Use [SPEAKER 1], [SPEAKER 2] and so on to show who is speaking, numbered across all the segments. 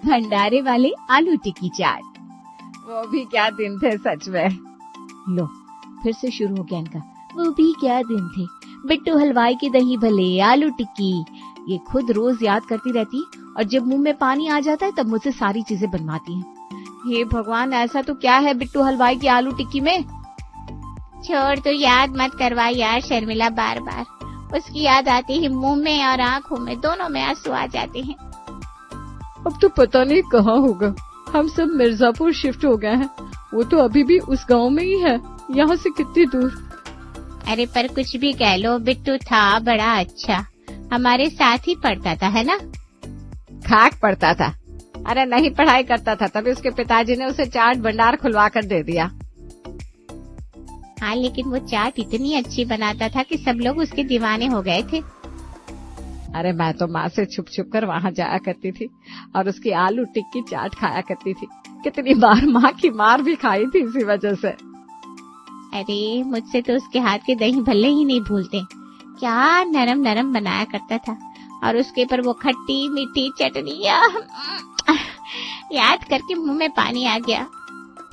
[SPEAKER 1] भंडारे वाले आलू टिक्की चाट।
[SPEAKER 2] वो भी क्या दिन थे सच में।
[SPEAKER 1] लो फिर से शुरू हो गया इनका, वो भी क्या दिन थे। बिट्टू हलवाई की दही भले आलू टिक्की, ये खुद रोज याद करती रहती है और जब मुंह में पानी आ जाता है तब मुझसे सारी चीजें बनवाती हैं। हे भगवान, ऐसा तो क्या है बिट्टू हलवाई की आलू टिक्की में।
[SPEAKER 3] छोड़ तो, याद मत करवा यार शर्मिला बार बार। उसकी याद आती है मुंह में और आंखों में, दोनों में आंसू आ जाते हैं।
[SPEAKER 2] अब तो पता नहीं कहाँ होगा। हम सब मिर्जापुर शिफ्ट हो गए हैं, वो तो अभी भी उस गांव में ही है, यहाँ से कितनी दूर।
[SPEAKER 3] अरे पर कुछ भी कह लो, बिट्टू था बड़ा अच्छा, हमारे साथ ही पढ़ता था, है ना?
[SPEAKER 2] खाक पढ़ता था। अरे नहीं पढ़ाई करता था, तभी उसके पिताजी ने उसे चाट भंडार खुलवा कर दे दिया।
[SPEAKER 3] हाँ, लेकिन वो चाट इतनी अच्छी बनाता था कि सब लोग उसके दीवाने हो गए थे।
[SPEAKER 2] अरे मैं तो माँ से छुप छुप कर वहाँ जाया करती थी और उसकी आलू टिक्की चाट खाया करती थी। कितनी बार माँ की मार भी खाई थी इसी वजह से।
[SPEAKER 3] अरे मुझसे तो उसके हाथ के दही भल्ले ही नहीं भूलते, क्या नरम नरम बनाया करता था। और उसके ऊपर वो खट्टी मीठी चटनी, याद करके मुंह में पानी आ गया।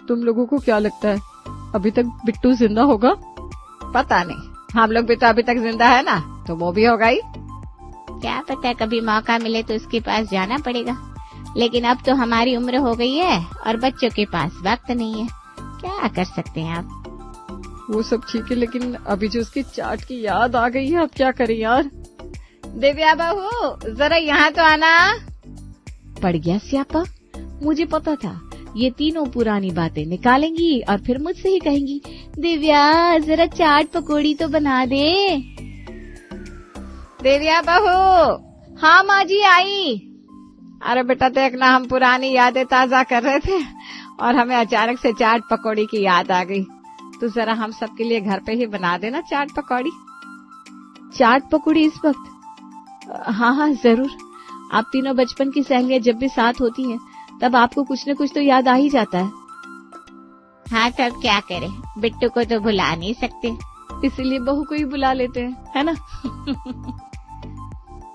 [SPEAKER 2] तुम लोगों को क्या लगता है अभी तक बिट्टू जिंदा होगा? पता नहीं, हम लोग भी तो अभी तक जिंदा है ना, तो वो भी होगा ही।
[SPEAKER 3] क्या पता, कभी मौका मिले तो उसके पास जाना पड़ेगा। लेकिन अब तो हमारी उम्र हो गई है और बच्चों के पास वक्त नहीं है, क्या कर सकते हैं आप।
[SPEAKER 2] वो सब ठीक है, लेकिन अभी जो उसकी चाट की याद आ गई है, अब क्या करें यार। दिव्या बहू जरा यहाँ तो आना।
[SPEAKER 1] पड़ गया स्यापा, मुझे पता था ये तीनों पुरानी बातें निकालेंगी और फिर मुझसे ही कहेंगी, दिव्या जरा चाट पकौड़ी तो बना दे।
[SPEAKER 2] दिव्या बहू। हाँ माँ जी आई। अरे बेटा देखना, हम पुरानी यादें ताजा कर रहे थे और हमें अचानक से चाट पकौड़ी की याद आ गई। तो जरा हम सबके लिए घर पे ही बना देना चाट पकौड़ी।
[SPEAKER 1] चाट पकौड़ी इस वक्त? हाँ जरूर। आप तीनों बचपन की सहेलियां जब भी साथ होती हैं तब आपको कुछ न कुछ तो याद आ ही जाता है।
[SPEAKER 3] हाँ तो अब क्या करें, बिट्टू को तो भुला नहीं सकते,
[SPEAKER 1] इसीलिए बहू को ही बुला लेते हैं, है ना।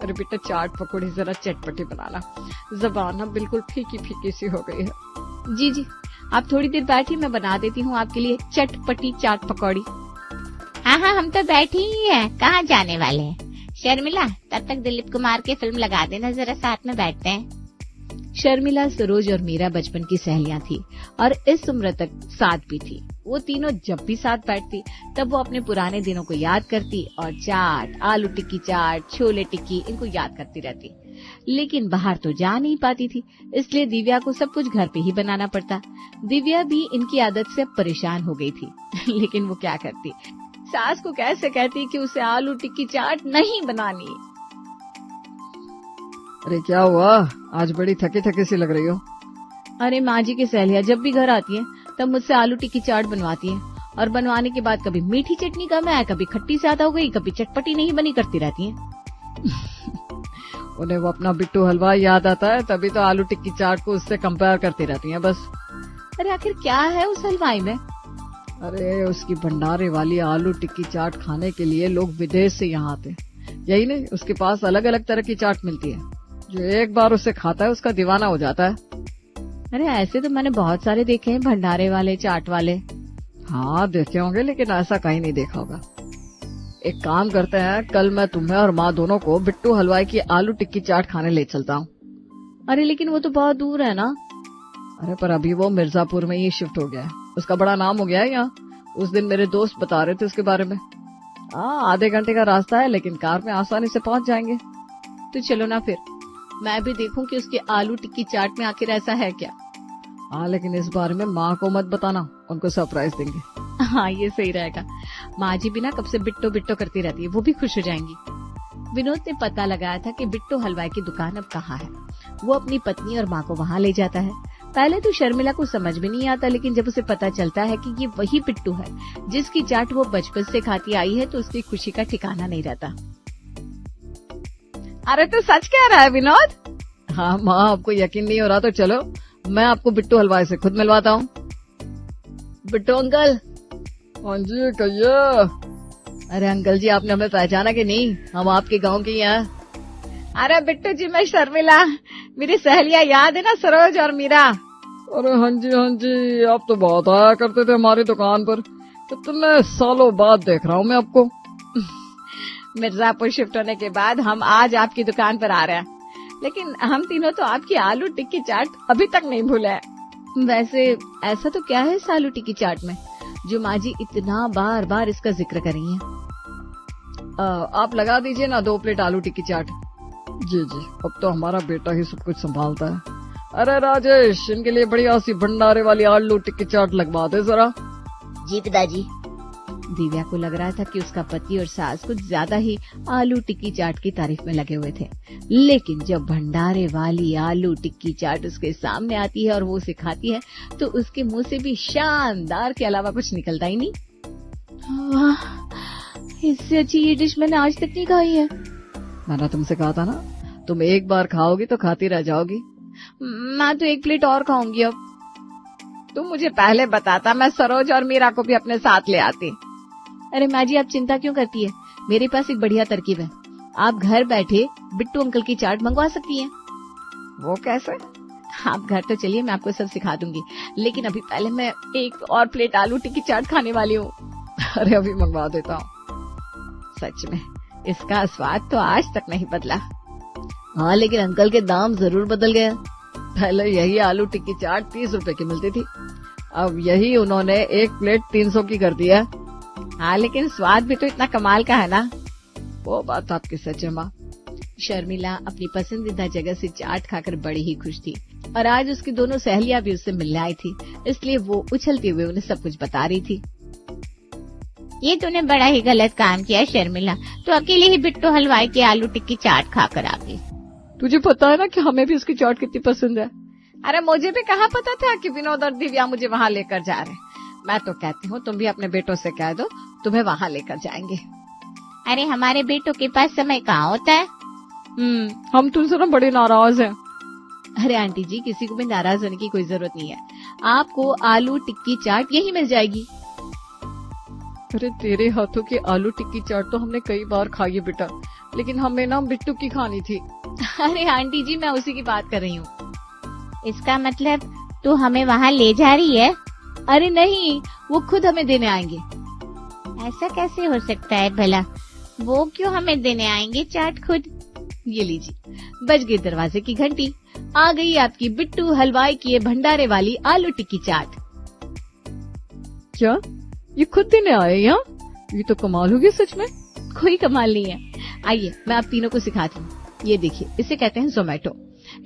[SPEAKER 2] अरे बेटा चाट पकौड़ी जरा चटपटी बनाना, ज़बान ना बिल्कुल फीकी फीकी सी हो गई है।
[SPEAKER 1] जी जी, आप थोड़ी देर बैठिए, मैं बना देती हूँ आपके लिए चटपटी चाट पकौड़ी।
[SPEAKER 3] हाँ हाँ, हम तो बैठे ही हैं, कहाँ जाने वाले हैं। शर्मिला तब तक दिलीप कुमार की फिल्म लगा देना, जरा साथ में बैठते हैं।
[SPEAKER 1] शर्मिला, सरोज और मीरा बचपन की सहेलियां थी और इस उम्र तक साथ भी थी। वो तीनों जब भी साथ बैठती तब वो अपने पुराने दिनों को याद करती और चाट, आलू टिक्की चाट, छोले टिक्की इनको याद करती रहती। लेकिन बाहर तो जा नहीं पाती थी, इसलिए दिव्या को सब कुछ घर पे ही बनाना पड़ता। दिव्या भी इनकी आदत से परेशान हो गई थी लेकिन वो क्या करती, सास को कैसे कहती कि उसे आलू टिक्की चाट नहीं बनानी।
[SPEAKER 2] अरे क्या हुआ, आज बड़ी थकी थकी सी लग रही हो।
[SPEAKER 1] अरे माँ जी की सहेलियां जब भी घर आती हैं तब मुझसे आलू टिक्की चाट बनवाती हैं और बनवाने के बाद कभी मीठी चटनी कम है, कभी खट्टी ज्यादा हो गई, कभी चटपटी नहीं बनी करती रहती हैं।
[SPEAKER 2] उन्हें वो अपना बिट्टू हलवा याद आता है, तभी तो आलू टिक्की चाट को उससे कंपेयर करती रहती हैं बस।
[SPEAKER 1] अरे आखिर क्या है उस हलवाई में?
[SPEAKER 2] अरे उसकी भंडारे वाली आलू टिक्की चाट खाने के लिए लोग विदेश से यहाँ आते हैं। यही नहीं, उसके पास अलग अलग तरह की चाट मिलती है, जो एक बार उसे खाता है उसका दीवाना हो जाता है।
[SPEAKER 1] अरे ऐसे तो मैंने बहुत सारे देखे हैं, भंडारे वाले, चाट वाले।
[SPEAKER 2] हाँ देखे होंगे, लेकिन ऐसा कहीं नहीं देखा होगा। एक काम करते हैं, कल मैं तुम्हें और माँ दोनों को बिट्टू हलवाई की आलू टिक्की चाट खाने ले चलता हूँ।
[SPEAKER 1] अरे लेकिन वो तो बहुत दूर है ना।
[SPEAKER 2] अरे पर अभी वो मिर्जापुर में ही शिफ्ट हो गया है, उसका बड़ा नाम हो गया है यहाँ। उस दिन मेरे दोस्त बता रहे थे उसके बारे में। हाँ, आधे घंटे का रास्ता है, लेकिन कार में आसानी से पहुँच जाएंगे।
[SPEAKER 1] तो चलो ना फिर, मैं भी देखूं कि उसके आलू टिक्की चाट में आखिर ऐसा है क्या।
[SPEAKER 2] हाँ, लेकिन इस बारे में माँ को मत बताना, उनको सरप्राइज देंगे।
[SPEAKER 1] हाँ ये सही रहेगा, माँ जी भी ना कब से बिट्टो बिट्टो करती रहती है, वो भी खुश हो जाएंगी। विनोद ने पता लगाया था कि बिट्टू हलवाई की दुकान अब कहाँ है। वो अपनी पत्नी और माँ को वहाँ ले जाता है। पहले तो शर्मिला को समझ में नहीं आता, लेकिन जब उसे पता चलता है कि ये वही बिट्टू है जिसकी चाट वो बचपन से खाती आई है, तो उसकी खुशी का ठिकाना नहीं रहता।
[SPEAKER 2] अरे तो सच कह रहा है विनोद? हाँ माँ, आपको यकीन नहीं हो रहा तो चलो मैं आपको बिट्टू हलवाई से खुद मिलवाता हूँ।
[SPEAKER 1] बिट्टू अंकल।
[SPEAKER 2] हाँ जी कहिए।
[SPEAKER 1] अरे अंकल जी, आपने हमें पहचाना कि नहीं? हम आपके गांव के ही हैं।
[SPEAKER 2] अरे बिट्टू जी, मैं शर्मिला, मेरी सहेलियां याद है ना, सरोज और मीरा?
[SPEAKER 4] अरे हाँ जी, आप तो बहुत आया करते थे हमारी दुकान पर। कितने सालों बाद देख रहा हूँ मैं आपको।
[SPEAKER 2] मिर्जापुर शिफ्ट होने के बाद हम आज आपकी दुकान पर आ रहे हैं, लेकिन हम तीनों तो आपकी आलू टिक्की चाट अभी तक नहीं भूले हैं।
[SPEAKER 1] वैसे ऐसा तो क्या है इस आलू टिक्की चाट में जो माँ जी इतना बार बार इसका जिक्र कर रही हैं?
[SPEAKER 4] आप लगा दीजिए ना 2 प्लेट आलू टिक्की चाट। जी, अब तो हमारा बेटा ही सब कुछ संभालता है। अरे राजेश, इनके लिए बढ़िया सी भंडारे वाली आलू टिक्की चाट लगवा दे जरा।
[SPEAKER 3] जी पिताजी।
[SPEAKER 1] दिव्या को लग रहा था कि उसका पति और सास कुछ ज्यादा ही आलू टिक्की चाट की तारीफ में लगे हुए थे, लेकिन जब भंडारे वाली आलू टिक्की चाट उसके सामने आती है और वो उसे खाती है तो उसके मुंह से भी शानदार के अलावा कुछ निकलता ही नहीं। इससे अच्छी ये डिश मैंने आज तक नहीं खाई है।
[SPEAKER 4] मैंने तुमसे कहा था ना, तुम एक बार खाओगी तो खाती रह जाओगी।
[SPEAKER 1] मैं तो 1 प्लेट और खाऊंगी अब।
[SPEAKER 2] तुम मुझे पहले बताता, मैं सरोज और मीरा को भी अपने साथ ले आती।
[SPEAKER 1] अरे माँ जी, आप चिंता क्यों करती है? मेरे पास एक बढ़िया तरकीब है। आप घर बैठे बिट्टू अंकल की चाट मंगवा सकती हैं।
[SPEAKER 2] वो कैसे?
[SPEAKER 1] आप घर तो चलिए, मैं आपको सब सिखा दूंगी, लेकिन अभी पहले मैं 1 और प्लेट आलू टिक्की चाट खाने वाली हूँ।
[SPEAKER 4] अरे अभी मंगवा देता हूँ।
[SPEAKER 2] सच में इसका स्वाद तो आज तक नहीं बदला।
[SPEAKER 1] हाँ, लेकिन अंकल के दाम जरूर बदल गए।
[SPEAKER 4] पहले यही आलू टिक्की चाट 30 रुपए की मिलती थी, अब यही उन्होंने 1 प्लेट 300 की कर दिया।
[SPEAKER 2] हाँ, लेकिन स्वाद भी तो इतना कमाल का है ना।
[SPEAKER 4] वो बात आपकी सच है माँ।
[SPEAKER 1] शर्मिला अपनी पसंदीदा जगह से चाट खाकर बड़ी ही खुश थी और आज उसकी दोनों सहेलियां भी उससे मिलने आई थी, इसलिए वो उछलते हुए उन्हें सब कुछ बता रही थी।
[SPEAKER 3] ये तूने बड़ा ही गलत काम किया शर्मिला, तो अकेले ही बिट्टू हलवाई की आलू टिक्की चाट खाकर आ गई।
[SPEAKER 4] तुझे पता है ना कि हमें भी उसकी चाट कितनी पसंद है।
[SPEAKER 2] अरे मुझे भी कहाँ पता था कि विनोद और दिव्या मुझे वहाँ लेकर जा रहे। मैं तो कहती हूँ तुम भी अपने बेटों से कह दो, तुम्हें वहाँ लेकर जाएंगे।
[SPEAKER 3] अरे हमारे बेटों के पास समय कहाँ होता है।
[SPEAKER 4] हम तुमसे ना बड़े नाराज हैं।
[SPEAKER 1] अरे आंटी जी, किसी को भी नाराज होने की कोई जरूरत नहीं है। आपको आलू टिक्की चाट यही मिल जाएगी।
[SPEAKER 4] अरे तेरे हाथों की आलू टिक्की चाट तो हमने कई बार खाई है बेटा, लेकिन हमें ना बिट्टू की खानी थी।
[SPEAKER 1] अरे आंटी जी, मैं उसी की बात कर रही हूँ।
[SPEAKER 3] इसका मतलब तू हमें वहाँ ले जा रही है?
[SPEAKER 1] अरे नहीं, वो खुद हमें देने आएंगे।
[SPEAKER 3] ऐसा कैसे हो सकता है भला? वो क्यों हमें देने आएंगे चाट खुद?
[SPEAKER 1] ये लीजिए, बज गई दरवाजे की घंटी, आ गई आपकी बिट्टू हलवाई की ये भंडारे वाली आलू टिक्की चाट।
[SPEAKER 4] क्या ये खुद देने आए यहाँ? ये तो कमाल होगी सच में।
[SPEAKER 1] कोई कमाल नहीं है। आइए मैं आप तीनों को सिखाती हूँ। ये देखिए, इसे कहते हैं जोमेटो।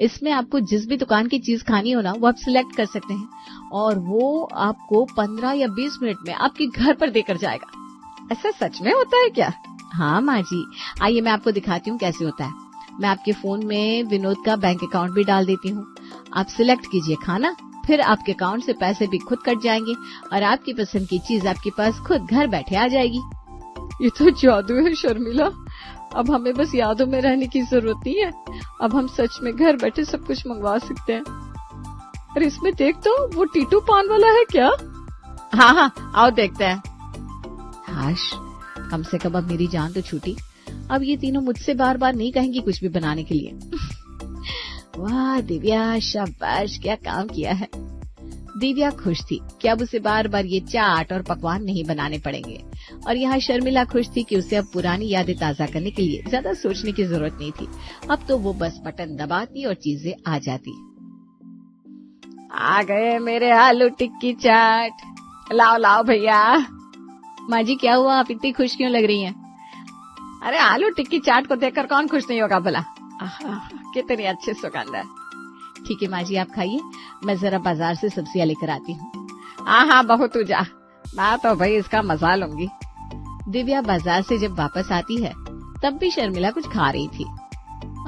[SPEAKER 1] इसमें आपको जिस भी दुकान की चीज खानी हो ना, वो आप सिलेक्ट कर सकते हैं और वो आपको 15 या 20 मिनट में आपके घर पर देकर जाएगा।
[SPEAKER 2] ऐसा सच में होता है क्या?
[SPEAKER 1] हाँ माँ जी, आइए मैं आपको दिखाती हूँ कैसे होता है। मैं आपके फोन में विनोद का बैंक अकाउंट भी डाल देती हूँ। आप सिलेक्ट कीजिए खाना, फिर आपके अकाउंट से पैसे भी खुद कट जाएंगे और आपकी पसंद की चीज आपके पास खुद घर बैठे आ जाएगी।
[SPEAKER 4] ये तो जादू है शर्मिला। अब हमें बस यादों में रहने की जरूरत नहीं है, अब हम सच में घर बैठे सब कुछ मंगवा सकते हैं। अरे इसमें देख तो, वो टीटू पान वाला है क्या?
[SPEAKER 2] हाँ, आओ देखते हैं।
[SPEAKER 1] हाश, कम से कम अब मेरी जान तो छूटी। अब ये तीनों मुझसे बार बार नहीं कहेंगी कुछ भी बनाने के लिए। वाह दिव्या, शाबाश, क्या काम किया है। दिव्या खुश थी कि अब उसे बार बार ये चाट और पकवान नहीं बनाने पड़ेंगे और यहाँ शर्मिला खुश थी कि उसे अब पुरानी यादें ताजा करने के लिए ज्यादा सोचने की जरूरत नहीं थी। अब तो वो बस बटन दबाती और चीजें आ जाती।
[SPEAKER 2] आ गए मेरे आलू टिक्की चाट। लाओ लाओ भैया।
[SPEAKER 1] माँ जी क्या हुआ, आप इतनी खुश क्यों लग रही हैं?
[SPEAKER 2] अरे आलू टिक्की चाट को देखकर कौन खुश नहीं होगा भला। कितनी अच्छी सुगंध है।
[SPEAKER 1] ठीक है माँ जी, आप खाइए, मैं जरा बाजार से सब्जियां लेकर आती हूँ।
[SPEAKER 2] हाँ बहू तू जा, मैं तो भाई इसका मजा लूंगी।
[SPEAKER 1] दिव्या बाजार से जब वापस आती है तब भी शर्मिला कुछ खा रही थी।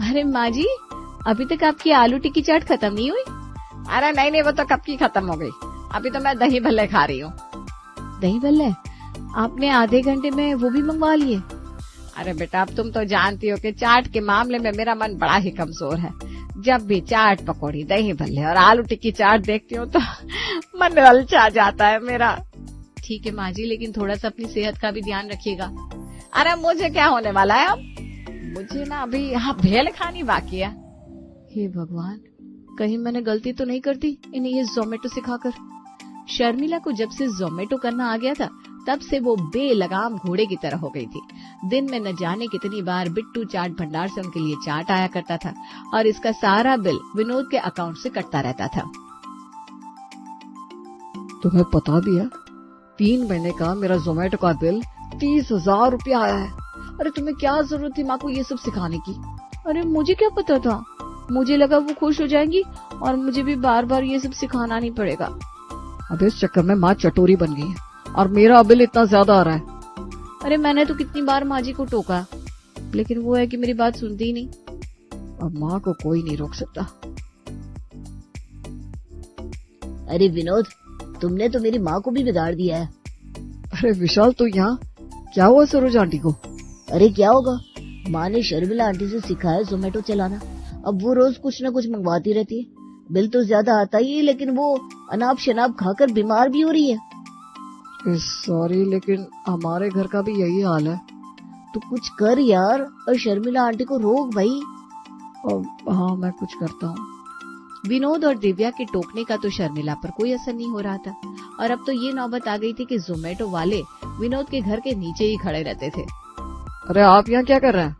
[SPEAKER 1] अरे माँ जी, अभी तक आपकी आलू टिक्की चाट खत्म नहीं हुई?
[SPEAKER 2] अरे नहीं, वो तो कब की खत्म हो गई। अभी तो मैं दही भल्ले खा रही हूँ।
[SPEAKER 1] दही भल्ले? आपने आधे घंटे में वो भी मंगवा लिए?
[SPEAKER 2] अरे बेटा, अब तुम तो जानती हो कि चाट के मामले में मेरा मन बड़ा ही कमजोर है। जब भी चाट पकौड़ी, दही भल्ले और आलू टिक्की चाट देखती हूँ तो मन ललचा जाता है मेरा।
[SPEAKER 1] ठीक है माँ जी, लेकिन थोड़ा सा अपनी सेहत का भी ध्यान रखिएगा।
[SPEAKER 2] अरे मुझे क्या होने वाला है अब? मुझे ना अभी यहाँ भेल खानी बाकी है।
[SPEAKER 1] हे भगवान, कहीं मैंने गलती तो नहीं कर दी इन्हें ये जोमेटो सिखाकर। शर्मिला को जब से जोमेटो करना आ गया था तब से वो बेलगाम घोड़े की तरह हो गई थी। दिन में न जाने कितनी बार बिट्टू चाट भंडार से उनके लिए चाट आया करता था और इसका सारा बिल विनोद के अकाउंट से कटता रहता था।
[SPEAKER 4] तुम्हें पता भी है 3 महीने का मेरा जोमेटो का बिल 30,000 रुपया आया है।
[SPEAKER 1] अरे तुम्हें क्या जरूरत थी माँ को ये सब सिखाने की? अरे मुझे क्या पता था, मुझे लगा वो खुश हो जाएंगी और मुझे भी बार बार ये सब सिखाना नहीं पड़ेगा।
[SPEAKER 4] अब इस चक्कर में माँ चटोरी बन गई है और मेरा बिल इतना ज्यादा आ रहा है।
[SPEAKER 1] अरे मैंने तो कितनी बार माँ जी को टोका, लेकिन वो है कि मेरी बात सुनती ही नहीं।
[SPEAKER 4] अब माँ को कोई नहीं रोक सकता।
[SPEAKER 5] अरे विनोद, तुमने तो मेरी माँ को भी बिगाड़ दिया है।
[SPEAKER 4] अरे विशाल, तो यहाँ क्या हुआ सरोज आंटी को?
[SPEAKER 5] अरे क्या होगा, माँ ने शर्मिला आंटी से सिखाया जोमेटो चलाना। अब वो रोज कुछ न कुछ मंगवाती रहती है। बिल तो ज्यादा आता ही है, लेकिन वो अनाप शनाप खाकर बीमार भी हो रही है।
[SPEAKER 4] सॉरी, लेकिन हमारे घर का भी यही हाल है।
[SPEAKER 5] तू कुछ कर यार और शर्मिला आंटी को रोक भाई।
[SPEAKER 4] हाँ, मैं कुछ करता हूँ।
[SPEAKER 1] विनोद और दिव्या के टोकने का तो शर्मिला पर कोई असर नहीं हो रहा था और अब तो ये नौबत आ गई थी कि जोमेटो वाले विनोद के घर के नीचे ही खड़े रहते थे।
[SPEAKER 4] अरे आप यहाँ क्या कर रहे हैं?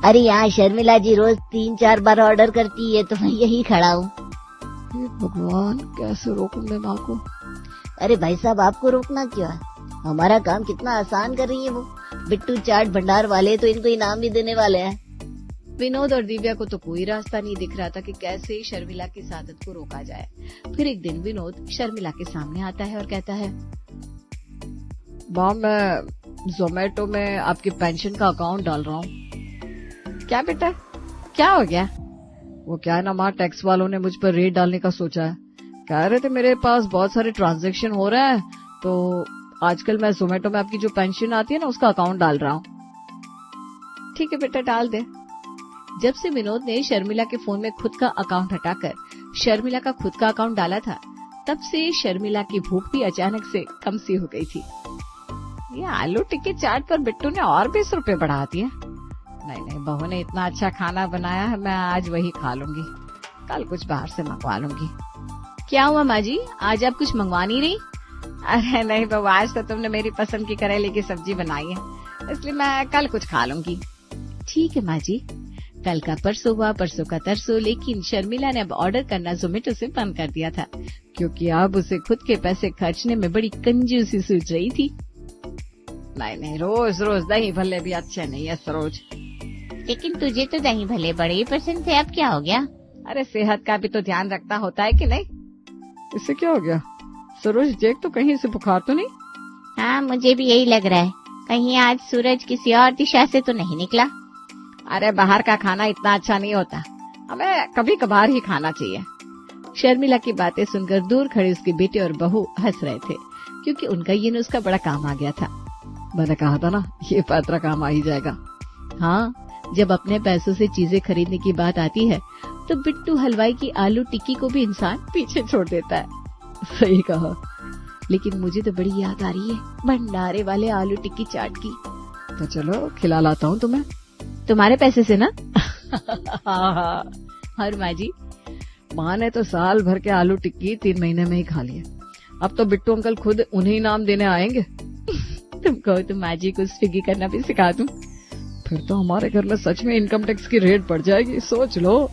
[SPEAKER 5] अरे यहाँ शर्मिला जी रोज 3-4 बार ऑर्डर करती है तो मैं यही खड़ा हूँ।
[SPEAKER 4] भगवान, कैसे रोकूं मैं माँ को?
[SPEAKER 5] अरे भाई साहब, आपको रोकना क्यों है? हमारा काम कितना आसान कर रही है वो। बिट्टू चाट भंडार वाले तो इनको इनाम भी देने वाले हैं।
[SPEAKER 1] विनोद और दिव्या को तो कोई रास्ता नहीं दिख रहा था कि कैसे शर्मिला की आदत को रोका जाए। फिर एक दिन विनोद शर्मिला के सामने आता है और कहता है,
[SPEAKER 4] माँ, मैं जोमेटो में आपके पेंशन का अकाउंट डाल रहा हूँ।
[SPEAKER 2] क्या बेटा, क्या हो गया?
[SPEAKER 4] वो क्या है ना माँ, टैक्स वालों ने मुझ पर रेड डालने का सोचा है। कह रहे थे मेरे पास बहुत सारे ट्रांजैक्शन हो रहे हैं, तो आजकल मैं जोमेटो में आपकी जो पेंशन आती है ना उसका अकाउंट डाल रहा हूँ।
[SPEAKER 2] ठीक है बेटा, डाल दे।
[SPEAKER 1] जब से विनोद ने शर्मिला के फोन में खुद का अकाउंट हटाकर शर्मिला का खुद का अकाउंट डाला था, तब से शर्मिला की भूख भी अचानक से कम सी हो गई थी।
[SPEAKER 2] ये आलू टिक्की चाट पर बिट्टू ने और 20 रुपए बढ़ा दिए। नहीं, बहू ने इतना अच्छा खाना बनाया है, मैं आज वही खा लूंगी। कल कुछ बाहर से मंगवा लूंगी।
[SPEAKER 1] क्या हुआ माँ जी, आज आप कुछ मंगवा नहीं रही?
[SPEAKER 2] अरे नहीं बहू, आज तो तुमने मेरी पसंद की करेले की सब्जी बनाई है, इसलिए मैं कल कुछ खा लूंगी।
[SPEAKER 1] ठीक है माँ जी, कल का परसों हुआ, परसों का तरसों, लेकिन शर्मिला ने अब ऑर्डर करना जोमेटो से बंद कर दिया था, क्योंकि अब उसे खुद के पैसे खर्चने में बड़ी कंजूसी सूझ रही थी।
[SPEAKER 2] नहीं, रोज रोज दही भल्ले भी अच्छे नहीं है सरोज।
[SPEAKER 3] लेकिन तुझे तो दही भले बड़े ही पसंद थे, अब क्या हो गया?
[SPEAKER 2] अरे सेहत का भी तो ध्यान रखना होता है कि नहीं?
[SPEAKER 4] इससे क्या हो गया? सरोज देख तो, कहीं से बुखार तो नहीं?
[SPEAKER 3] हाँ, मुझे भी यही लग रहा है, कहीं आज सूरज किसी और दिशा से तो नहीं निकला।
[SPEAKER 2] अरे बाहर का खाना इतना अच्छा नहीं होता, हमें कभी कभार ही खाना चाहिए।
[SPEAKER 1] शर्मिला की बातें सुनकर दूर खड़े उसके बेटे और बहू हंस रहे थे, क्योंकि उनका ये नुस्खा बड़ा काम आ गया था।
[SPEAKER 4] मैंने कहा था ना, ये पैतरा काम आ ही जाएगा।
[SPEAKER 1] हाँ, जब अपने पैसों से चीजें खरीदने की बात आती है तो बिट्टू हलवाई की आलू टिक्की को भी इंसान पीछे छोड़ देता है।
[SPEAKER 4] सही कहा।
[SPEAKER 1] लेकिन मुझे तो बड़ी याद आ रही है भंडारे वाले आलू टिक्की चाट की।
[SPEAKER 4] तो चलो खिला लाता हूँ तुम्हें,
[SPEAKER 1] तुम्हारे पैसे से ना? और माँ जी?
[SPEAKER 4] माँ ने तो साल भर के आलू टिक्की 3 महीने में ही खा लिए। अब तो बिट्टू अंकल खुद उन्हें इनाम देने आएंगे।
[SPEAKER 1] तुम कहो तो माँ जी को स्विगी करना भी सिखा दूं।
[SPEAKER 4] फिर तो हमारे घर में सच में इनकम टैक्स की रेड पड़ जाएगी, सोच लो।